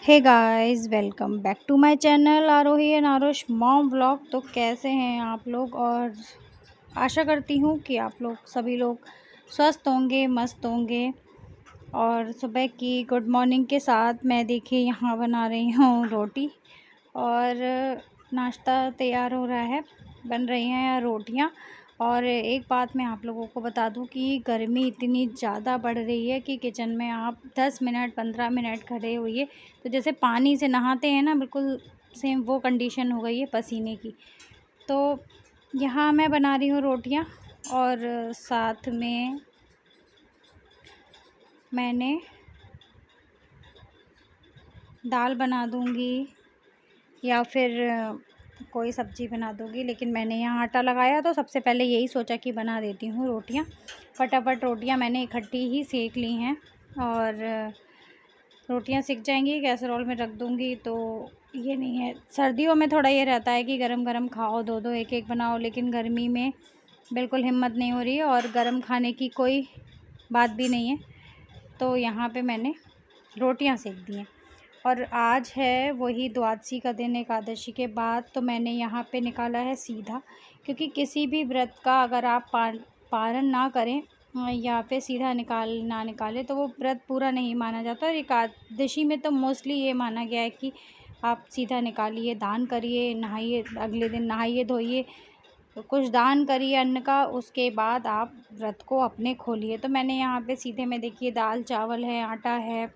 Hey guys, welcome back to my channel Aarohi and Aarush mom vlog. तो कैसे हैं आप लोग? और आशा करती हूँ कि आप लोग सभी लोग स्वस्थ होंगे, मस्त होंगे। और सुबह की गुड मॉर्निंग के साथ मैं देखिए यहाँ बना रही हूँ रोटी और नाश्ता तैयार हो रहा है, बन रही हैं रोटियाँ। और एक बात मैं आप लोगों को बता दूं कि गर्मी इतनी ज़्यादा बढ़ रही है कि किचन में आप 10 मिनट 15 मिनट खड़े होइए तो जैसे पानी से नहाते हैं ना, बिल्कुल सेम वो कंडीशन हो गई है पसीने की। तो यहाँ मैं बना रही हूँ रोटियाँ और साथ में मैंने दाल बना दूँगी या फिर कोई सब्ज़ी बना दूँगी, लेकिन मैंने यहाँ आटा लगाया तो सबसे पहले यही सोचा कि बना देती हूँ रोटियाँ। फटाफट रोटियाँ मैंने इकट्ठी ही सेक ली हैं और रोटियाँ सिक जाएंगी, कैसरोल में रख दूँगी। तो ये नहीं है, सर्दियों में थोड़ा ये रहता है कि गरम गरम खाओ, दो दो एक एक बनाओ, लेकिन गर्मी में बिल्कुल हिम्मत नहीं हो रही है और गरम खाने की कोई बात भी नहीं है। तो यहाँ पे मैंने रोटियाँ सेक दी हैं और आज है वही द्वादशी का दिन, एकादशी के बाद। तो मैंने यहाँ पे निकाला है सीधा, क्योंकि किसी भी व्रत का अगर आप पारण ना करें या फिर सीधा ना निकालें तो वो व्रत पूरा नहीं माना जाता। और एकादशी में तो मोस्टली ये माना गया है कि आप सीधा निकालिए, दान करिए, नहाइए, अगले दिन नहाइए धोइए, तो कुछ दान करिए अन्न का, उसके बाद आप व्रत को अपने खोलिए। तो मैंने यहाँ पे सीधे में देखिए दाल चावल है, आटा है,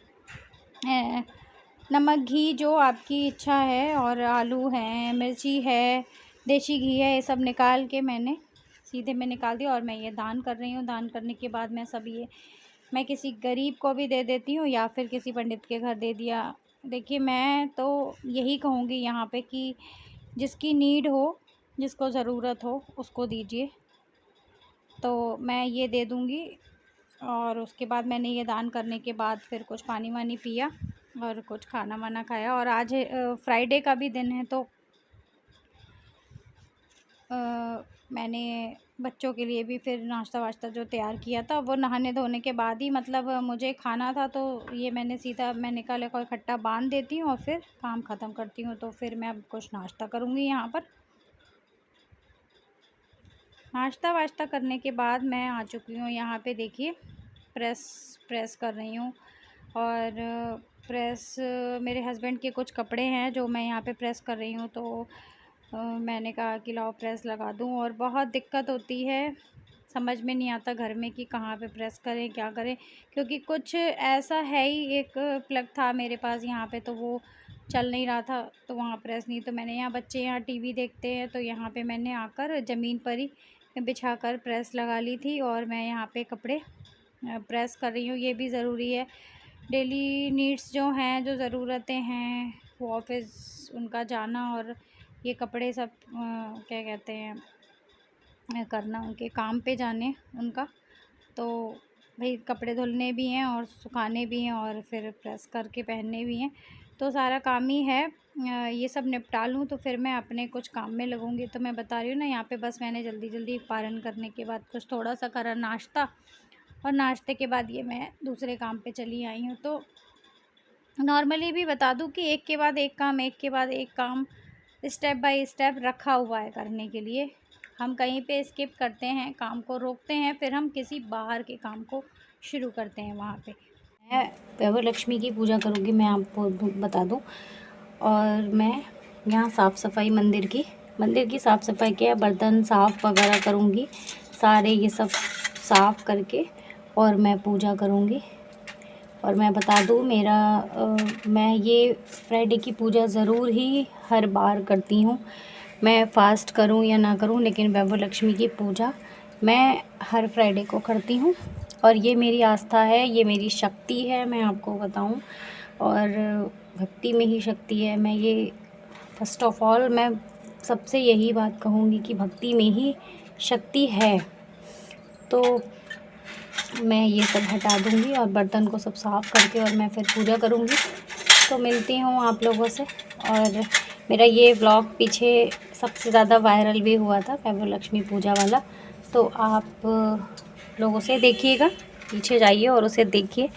नमक घी जो आपकी इच्छा है, और आलू हैं, मिर्ची है, देसी घी है, ये सब निकाल के मैंने सीधे में निकाल दिया। और मैं ये दान कर रही हूँ। दान करने के बाद मैं किसी गरीब को भी दे देती हूँ या फिर किसी पंडित के घर दे दिया। देखिए, मैं तो यही कहूँगी यहाँ पे कि जिसकी नीड हो, जिसको ज़रूरत हो, उसको दीजिए। तो मैं ये दे दूँगी। और उसके बाद मैंने ये दान करने के बाद फिर कुछ पानी वानी पिया और कुछ खाना वाना खाया। और आज फ्राइडे का भी दिन है, तो मैंने बच्चों के लिए भी फिर नाश्ता वाश्ता जो तैयार किया था वो नहाने धोने के बाद ही, मतलब मुझे खाना था। तो ये मैंने कहा लेको इकट्ठा बांध देती हूँ और फिर काम ख़त्म करती हूँ। तो फिर मैं अब कुछ नाश्ता करूँगी यहाँ पर। नाश्ता वाश्ता करने के बाद मैं आ चुकी हूँ यहाँ पे, देखिए प्रेस कर रही हूँ। और प्रेस मेरे हस्बैंड के कुछ कपड़े हैं जो मैं यहाँ पे प्रेस कर रही हूँ। तो मैंने कहा कि लाओ प्रेस लगा दूँ। और बहुत दिक्कत होती है, समझ में नहीं आता घर में कि कहाँ पे प्रेस करें, क्या करें, क्योंकि कुछ ऐसा है ही, एक प्लग था मेरे पास यहाँ पे तो वो चल नहीं रहा था, तो वहाँ प्रेस नहीं। तो मैंने यहाँ, बच्चे यहाँ टीवी देखते हैं, तो यहाँ पे मैंने आकर ज़मीन पर ही बिछा कर प्रेस लगा ली थी। और मैं यहाँ पे कपड़े प्रेस कर रही हूँ। ये भी ज़रूरी है, डेली नीड्स जो हैं, जो ज़रूरतें हैं, वो ऑफिस उनका जाना और ये कपड़े सब क्या कहते हैं, करना, उनके काम पे जाने उनका। तो भाई कपड़े धुलने भी हैं और सुखाने भी हैं और फिर प्रेस करके पहनने भी हैं, तो सारा काम ही है। ये सब निपटा लूँ तो फिर मैं अपने कुछ काम में लगूँगी। तो मैं बता रही हूँ ना, यहाँ पे बस मैंने जल्दी जल्दी पारण करने के बाद कुछ थोड़ा सा करा नाश्ता, और नाश्ते के बाद ये मैं दूसरे काम पे चली आई हूँ। तो नॉर्मली भी बता दूँ कि एक के बाद एक काम, एक के बाद एक काम, स्टेप बाय स्टेप रखा हुआ है करने के लिए। हम कहीं पे स्किप करते हैं, काम को रोकते हैं, फिर हम किसी बाहर के काम को शुरू करते हैं वहाँ पे। मैं वैभव लक्ष्मी की पूजा करूँगी, मैं आपको बता दूँ। और मैं यहाँ साफ़ सफाई मंदिर की साफ़ सफाई किया, बर्तन साफ़ वगैरह करूँगी, सारे ये सब साफ़ करके और मैं पूजा करूँगी। और मैं बता दूँ, मैं ये फ्राइडे की पूजा ज़रूर ही हर बार करती हूँ, मैं फ़ास्ट करूँ या ना करूँ, लेकिन वैभव लक्ष्मी की पूजा मैं हर फ्राइडे को करती हूँ। और ये मेरी आस्था है, ये मेरी शक्ति है, मैं आपको बताऊँ। और भक्ति में ही शक्ति है। मैं ये फर्स्ट ऑफ ऑल मैं सबसे यही बात कहूँगी कि भक्ति में ही शक्ति है। तो मैं ये सब हटा दूँगी और बर्तन को सब साफ़ करके और मैं फिर पूजा करूँगी। तो मिलती हूँ आप लोगों से। और मेरा ये व्लॉग पीछे सबसे ज़्यादा वायरल भी हुआ था, वैभव लक्ष्मी पूजा वाला, तो आप लोगों से देखिएगा, पीछे जाइए और उसे देखिए,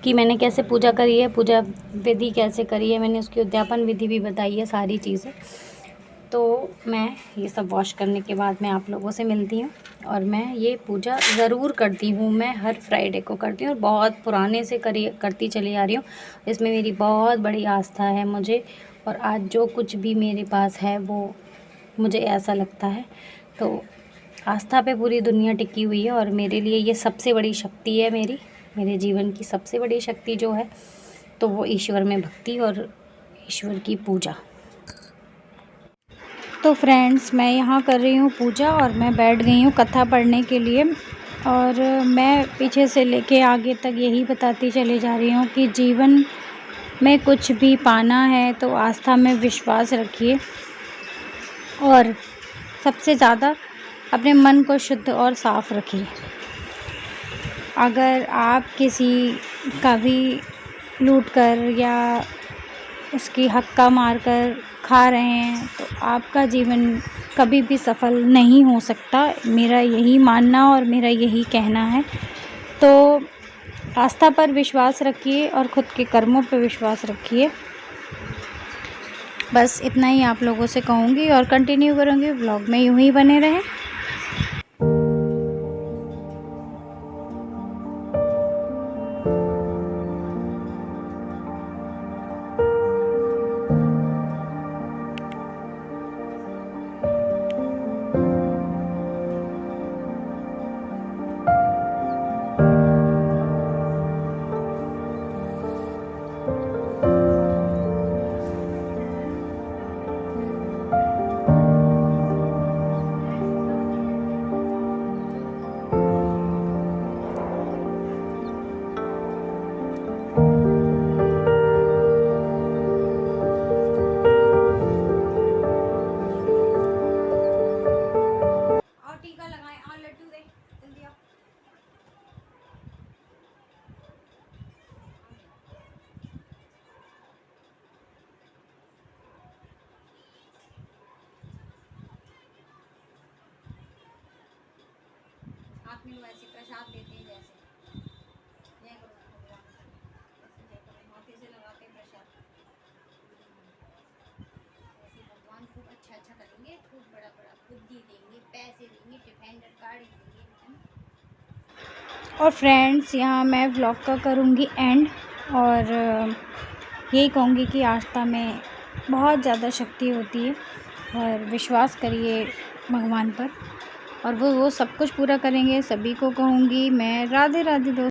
कि मैंने कैसे पूजा करी है, पूजा विधि कैसे करी है, मैंने उसकी उद्यापन विधि भी बताई है, सारी चीज़ें। तो मैं ये सब वॉश करने के बाद मैं आप लोगों से मिलती हूँ। और मैं ये पूजा ज़रूर करती हूँ, मैं हर फ्राइडे को करती हूँ और बहुत पुराने से करती चली आ रही हूँ। इसमें मेरी बहुत बड़ी आस्था है मुझे, और आज जो कुछ भी मेरे पास है वो मुझे ऐसा लगता है, तो आस्था पे पूरी दुनिया टिकी हुई है। और मेरे लिए ये सबसे बड़ी शक्ति है, मेरे जीवन की सबसे बड़ी शक्ति जो है, तो वो ईश्वर में भक्ति और ईश्वर की पूजा। तो फ्रेंड्स, मैं यहाँ कर रही हूँ पूजा और मैं बैठ गई हूँ कथा पढ़ने के लिए। और मैं पीछे से लेके आगे तक यही बताती चली जा रही हूँ कि जीवन में कुछ भी पाना है तो आस्था में विश्वास रखिए, और सबसे ज़्यादा अपने मन को शुद्ध और साफ़ रखिए। अगर आप किसी का भी लूट कर या उसकी हक्का मार कर खा रहे हैं तो आपका जीवन कभी भी सफल नहीं हो सकता, मेरा यही मानना और मेरा यही कहना है। तो आस्था पर विश्वास रखिए और ख़ुद के कर्मों पर विश्वास रखिए। बस इतना ही आप लोगों से कहूँगी और कंटिन्यू करूँगी, व्लॉग में यूँ ही बने रहें। आप लोग ऐसे प्रसाद देते हैं जैसे जय करो भगवान, जय करो हाथी से लगाते प्रसाद, ऐसे भगवान खूब अच्छा अच्छा करेंगे, खूब बड़ा बड़ा बुद्धि देंगे, पैसे देंगे, डिफेंडर गाड़ी देंगे। और फ्रेंड्स, यहाँ मैं व्लॉग का करूँगी एंड, और यही कहूँगी कि आस्था में बहुत ज़्यादा शक्ति होती है और विश्वास करिए भगवान पर, और वो सब कुछ पूरा करेंगे। सभी को कहूँगी मैं राधे राधे दोस्तों।